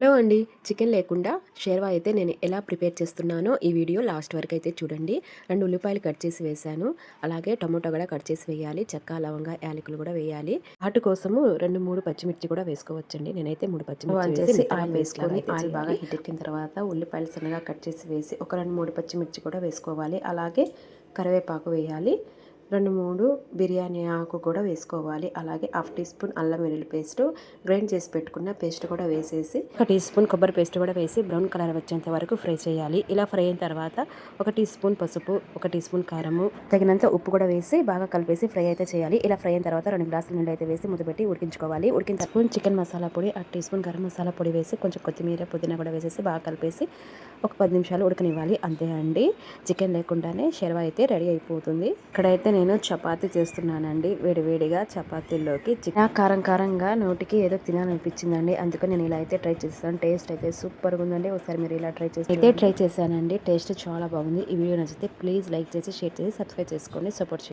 Hello అండి. Chicken లేకుండా షేర్వా అయితే నేను ఎలా ప్రిపేర్ చేస్తున్నానో ఈ వీడియో లాస్ట్ వరకు అయితే చూడండి. 2 ఉల్లిపాయలు కట్ చేసి వేశాను. అలాగే టమోటా కూడా కట్ చేసి వేయాలి. చెక్క, లవంగ, యాలకులు కూడా వేయాలి. ఘాటు కోసము 2, 3 పచ్చిమిర్చి కూడా వేసుకోవచ్చండి. నేనైతే 3 పచ్చిమిర్చి వేసి ఆయిల్ వేసుకొని ఆయిల్ బాగా హీట్ ఎక్కిన తర్వాత ఉల్లిపాయలు సన్నగా కట్ చేసి వేసి ఒక 2, 3 పచ్చిమిర్చి కూడా వేసుకోవాలి. అలాగే కరివేపాకు వేయాలి. 2, 3 బిర్యానీ ఆకు కూడా వేసుకోవాలి. అలాగే హాఫ్ టీ స్పూన్ అల్లం వెల్లుల్లి పేస్ట్, గ్రైండ్ చేసి పెట్టుకున్న పేస్ట్ కూడా వేసేసి 1 టీ స్పూన్ కొబ్బరి పేస్ట్ కూడా వేసి బ్రౌన్ కలర్ వచ్చేంత వరకు ఫ్రై చేయాలి. ఇలా ఫ్రై అయిన తర్వాత 1 టీ స్పూన్ పసుపు, 1 టీ స్పూన్ కారము, తగినంత ఉప్పు కూడా వేసి బాగా కలిపేసి ఫ్రై అయితే చేయాలి. ఇలా ఫ్రై అయిన తర్వాత 2 గ్లాసుల నీళ్ళు అయితే వేసి మూత పెట్టి ఉడికించుకోవాలి. ఉడికిన స్పూన్ చికెన్ మసాలా పొడి, 1 టీ స్పూన్ గరం మసాలా పొడి వేసి కొంచెం కొత్తిమీర, పుదీనా కూడా వేసేసి బాగా కలిపేసి ఒక 10 నిమిషాలు ఉడకనివ్వాలి. అంతే అండి, చికెన్ లేకుండానే షెర్వా అయితే రెడీ అయిపోతుంది. ఇక్కడైతే నేను చపాతీ చేస్తున్నానండి. వేడివేడిగా చపాతీల్లోకి చికెన్ కారం కారంగా నోటికి ఏదో తినాలనిపించిందండి. అందుకని నేను ఇలా అయితే ట్రై చేస్తాను. టేస్ట్ అయితే సూపర్గా ఉందండి. ఒకసారి మీరు ఇలా ట్రై చేశానండి. టేస్ట్ చాలా బాగుంది. ఈ వీడియో నచ్చితే ప్లీజ్ లైక్ చేసి, షేర్ చేసి, సబ్స్క్రైబ్ చేసుకొని సపోర్ట్ చేయండి.